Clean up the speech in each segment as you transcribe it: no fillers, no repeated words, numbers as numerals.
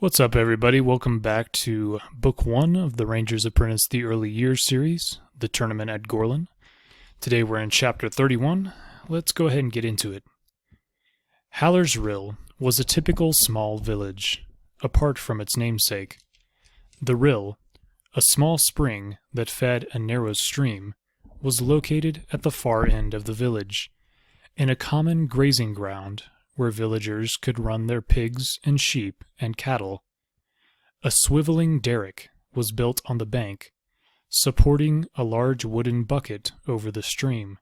What's up, everybody? Welcome back to Book 1 of the Ranger's Apprentice The Early Years series, The Tournament at Gorlan. Today we're in Chapter 31. Let's go ahead and get into it. Haller's Rill was a typical small village, apart from its namesake. The rill, a small spring that fed a narrow stream, was located at the far end of the village, in a common grazing ground where villagers could run their pigs and sheep and cattle. A swiveling derrick was built on the bank, supporting a large wooden bucket over the stream.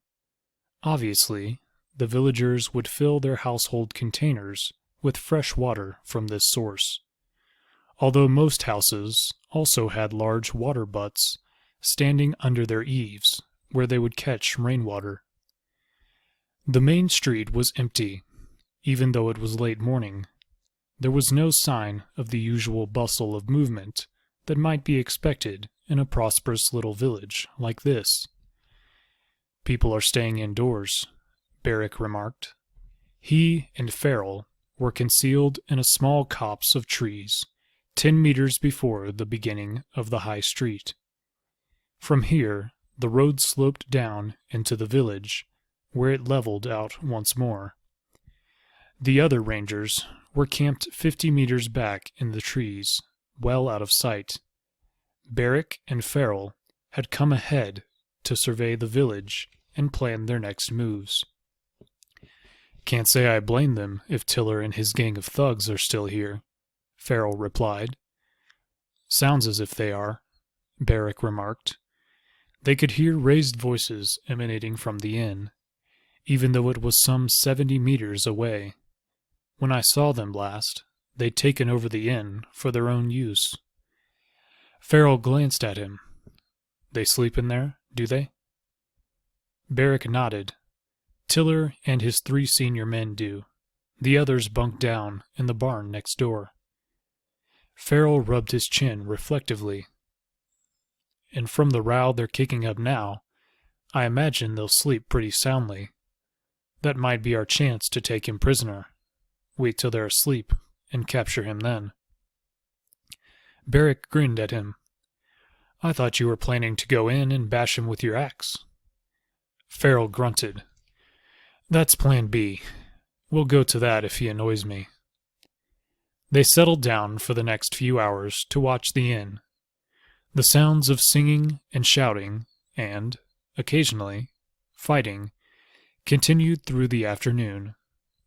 Obviously, the villagers would fill their household containers with fresh water from this source, although most houses also had large water butts standing under their eaves where they would catch rainwater. The main street was empty. Even though it was late morning, there was no sign of the usual bustle of movement that might be expected in a prosperous little village like this. "People are staying indoors," Barrick remarked. He and Farrell were concealed in a small copse of trees, 10 meters before the beginning of the high street. From here, the road sloped down into the village, where it leveled out once more. The other rangers were camped 50 meters back in the trees, well out of sight. Barrick and Farrell had come ahead to survey the village and plan their next moves. "Can't say I blame them if Tiller and his gang of thugs are still here," Farrell replied. "Sounds as if they are," Barrick remarked. They could hear raised voices emanating from the inn, even though it was some 70 meters away. "When I saw them last, they'd taken over the inn for their own use." Farrell glanced at him. "They sleep in there, do they?" Barrick nodded. "Tiller and his 3 senior men do. The others bunk down in the barn next door." Farrell rubbed his chin reflectively. "And from the row they're kicking up now, I imagine they'll sleep pretty soundly. That might be our chance to take him prisoner. Wait till they're asleep, and capture him then." Barrick grinned at him. "I thought you were planning to go in and bash him with your axe." Farrell grunted. "That's plan B. We'll go to that if he annoys me." They settled down for the next few hours to watch the inn. The sounds of singing and shouting, and, occasionally, fighting, continued through the afternoon.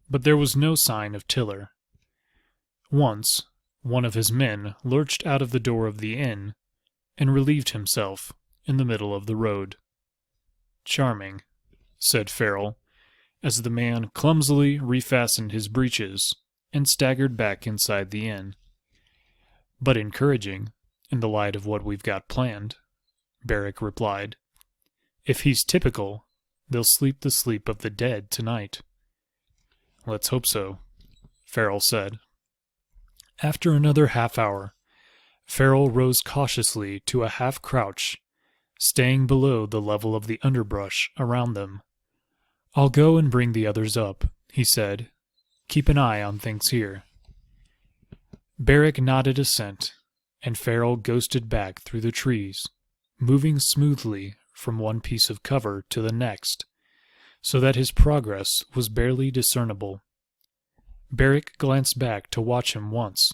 But there was no sign of Tiller. Once, one of his men lurched out of the door of the inn and relieved himself in the middle of the road. "Charming," said Farrell, as the man clumsily refastened his breeches and staggered back inside the inn. "But encouraging, in the light of what we've got planned," Barrick replied. "If he's typical, they'll sleep the sleep of the dead tonight." "Let's hope so," Farrell said. After another half hour, Farrell rose cautiously to a half-crouch, staying below the level of the underbrush around them. "I'll go and bring the others up," he said. "Keep an eye on things here." Barrick nodded assent, and Farrell ghosted back through the trees, moving smoothly from one piece of cover to the next, so that his progress was barely discernible. Barrick glanced back to watch him once.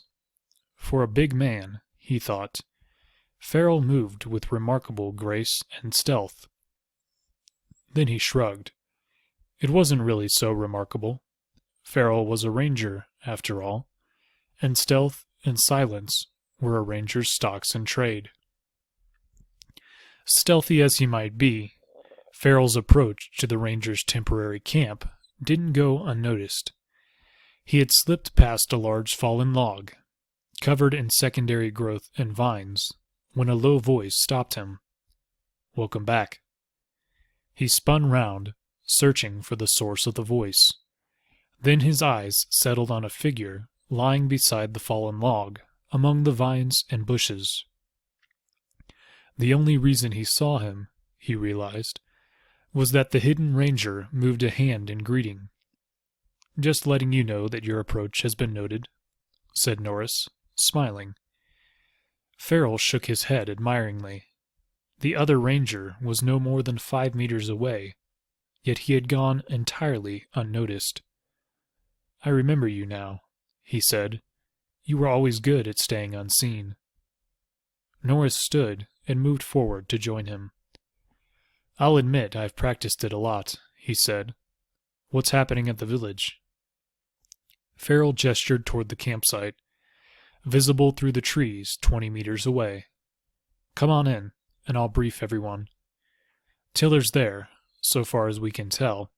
For a big man, he thought, Farrell moved with remarkable grace and stealth. Then he shrugged. It wasn't really so remarkable. Farrell was a ranger, after all, and stealth and silence were a ranger's stocks in trade. Stealthy as he might be, Farrell's approach to the ranger's temporary camp didn't go unnoticed. He had slipped past a large fallen log, covered in secondary growth and vines, when a low voice stopped him. "Welcome back." He spun round, searching for the source of the voice. Then his eyes settled on a figure lying beside the fallen log, among the vines and bushes. The only reason he saw him, he realized, was that the hidden ranger moved a hand in greeting. "Just letting you know that your approach has been noted," said Norris, smiling. Farrell shook his head admiringly. The other ranger was no more than 5 meters away, yet he had gone entirely unnoticed. "I remember you now," he said. "You were always good at staying unseen." Norris stood and moved forward to join him. "I'll admit I've practiced it a lot," he said. "What's happening at the village?" Farrell gestured toward the campsite, visible through the trees 20 meters away. "Come on in, and I'll brief everyone. Tiller's there, so far as we can tell,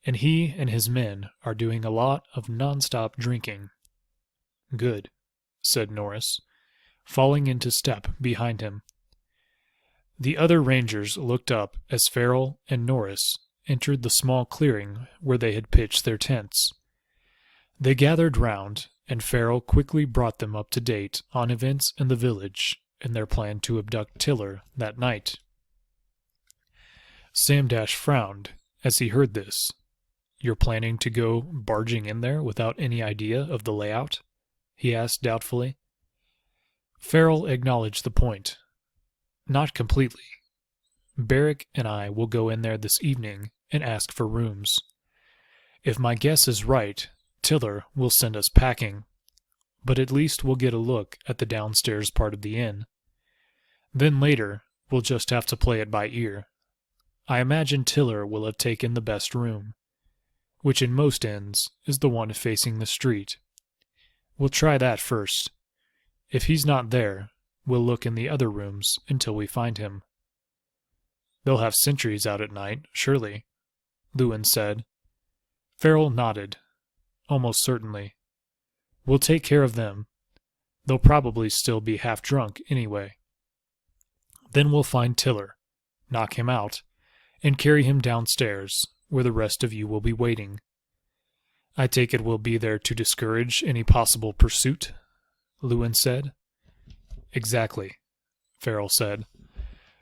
and he and his men are doing a lot of non-stop drinking." "Good," said Norris, falling into step behind him. The other rangers looked up as Farrell and Norris entered the small clearing where they had pitched their tents. They gathered round, and Farrell quickly brought them up to date on events in the village and their plan to abduct Tiller that night. Sam Dash frowned as he heard this. "You're planning to go barging in there without any idea of the layout?" he asked doubtfully. Farrell acknowledged the point. "Not completely. Barrick and I will go in there this evening and ask for rooms. If my guess is right, Tiller will send us packing, but at least we'll get a look at the downstairs part of the inn. Then later, we'll just have to play it by ear. I imagine Tiller will have taken the best room, which in most inns is the one facing the street. We'll try that first. If he's not there, we'll look in the other rooms until we find him." "They'll have sentries out at night, surely," Lewin said. Farrell nodded. "Almost certainly. We'll take care of them. They'll probably still be half drunk anyway. Then we'll find Tiller, knock him out, and carry him downstairs, where the rest of you will be waiting. I take it we'll be there to discourage any possible pursuit?" Lewin said. "Exactly," Farrell said.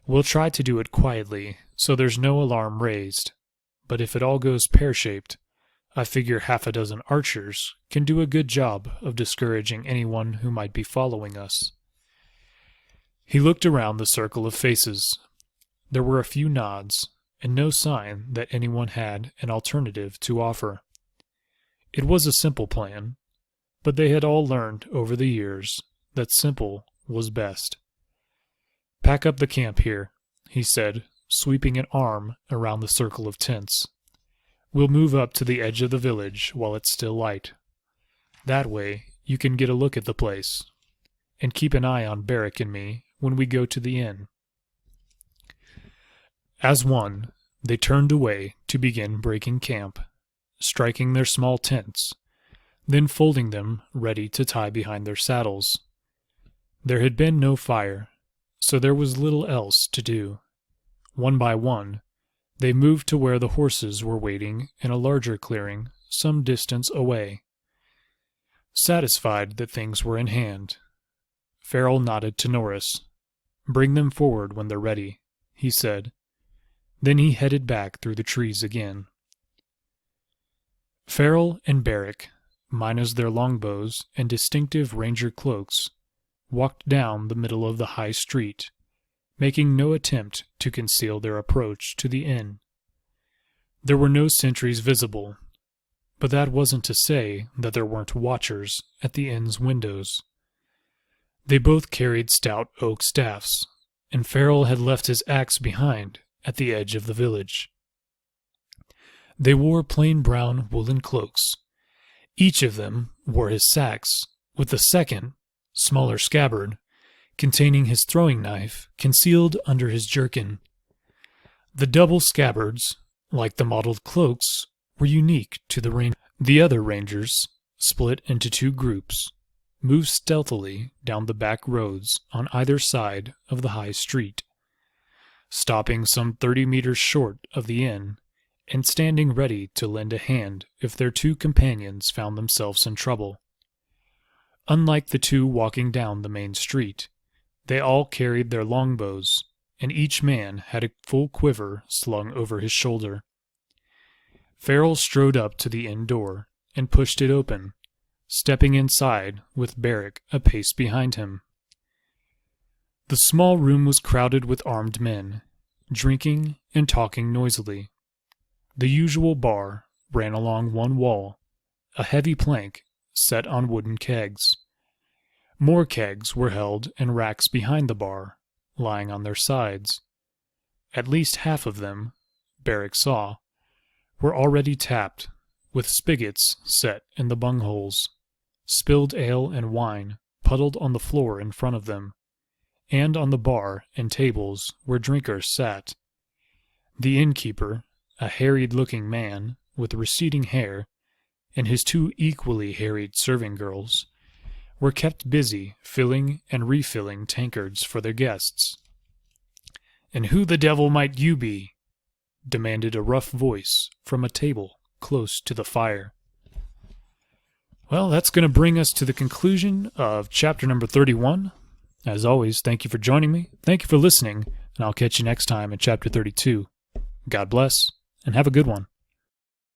"We'll try to do it quietly, so there's no alarm raised. But if it all goes pear-shaped, I figure half a dozen archers can do a good job of discouraging anyone who might be following us." He looked around the circle of faces. There were a few nods, and no sign that anyone had an alternative to offer. It was a simple plan, but they had all learned over the years that simple was best. "Pack up the camp here," he said, sweeping an arm around the circle of tents. "We'll move up to the edge of the village while it's still light. That way you can get a look at the place, and keep an eye on Barrick and me when we go to the inn." As one, they turned away to begin breaking camp, striking their small tents, then folding them ready to tie behind their saddles. There had been no fire, so there was little else to do. One by one, they moved to where the horses were waiting in a larger clearing some distance away. Satisfied that things were in hand, Farrell nodded to Norris. "Bring them forward when they're ready," he said. Then he headed back through the trees again. Farrell and Barrick, minus their longbows and distinctive ranger cloaks, walked down the middle of the high street, making no attempt to conceal their approach to the inn. There were no sentries visible, but that wasn't to say that there weren't watchers at the inn's windows. They both carried stout oak staffs, and Farrell had left his axe behind at the edge of the village. They wore plain brown woolen cloaks. Each of them wore his sax, with the second, smaller scabbard, containing his throwing knife, concealed under his jerkin. The double scabbards, like the mottled cloaks, were unique to the ranger. The other rangers, split into two groups, moved stealthily down the back roads on either side of the high street, stopping some 30 meters short of the inn and standing ready to lend a hand if their two companions found themselves in trouble. Unlike the two walking down the main street, they all carried their longbows, and each man had a full quiver slung over his shoulder. Farrell strode up to the inn door and pushed it open, stepping inside with Barrick a pace behind him. The small room was crowded with armed men, drinking and talking noisily. The usual bar ran along one wall, a heavy plank set on wooden kegs. More kegs were held in racks behind the bar, lying on their sides. At least half of them, Barrick saw, were already tapped, with spigots set in the bungholes. Spilled ale and wine puddled on the floor in front of them, and on the bar and tables where drinkers sat. The innkeeper, a harried-looking man with receding hair, and his two equally harried serving girls, were kept busy filling and refilling tankards for their guests. "And who the devil might you be?" demanded a rough voice from a table close to the fire. Well, that's going to bring us to the conclusion of chapter number 31. As always, thank you for joining me. Thank you for listening, and I'll catch you next time in chapter 32. God bless, and have a good one.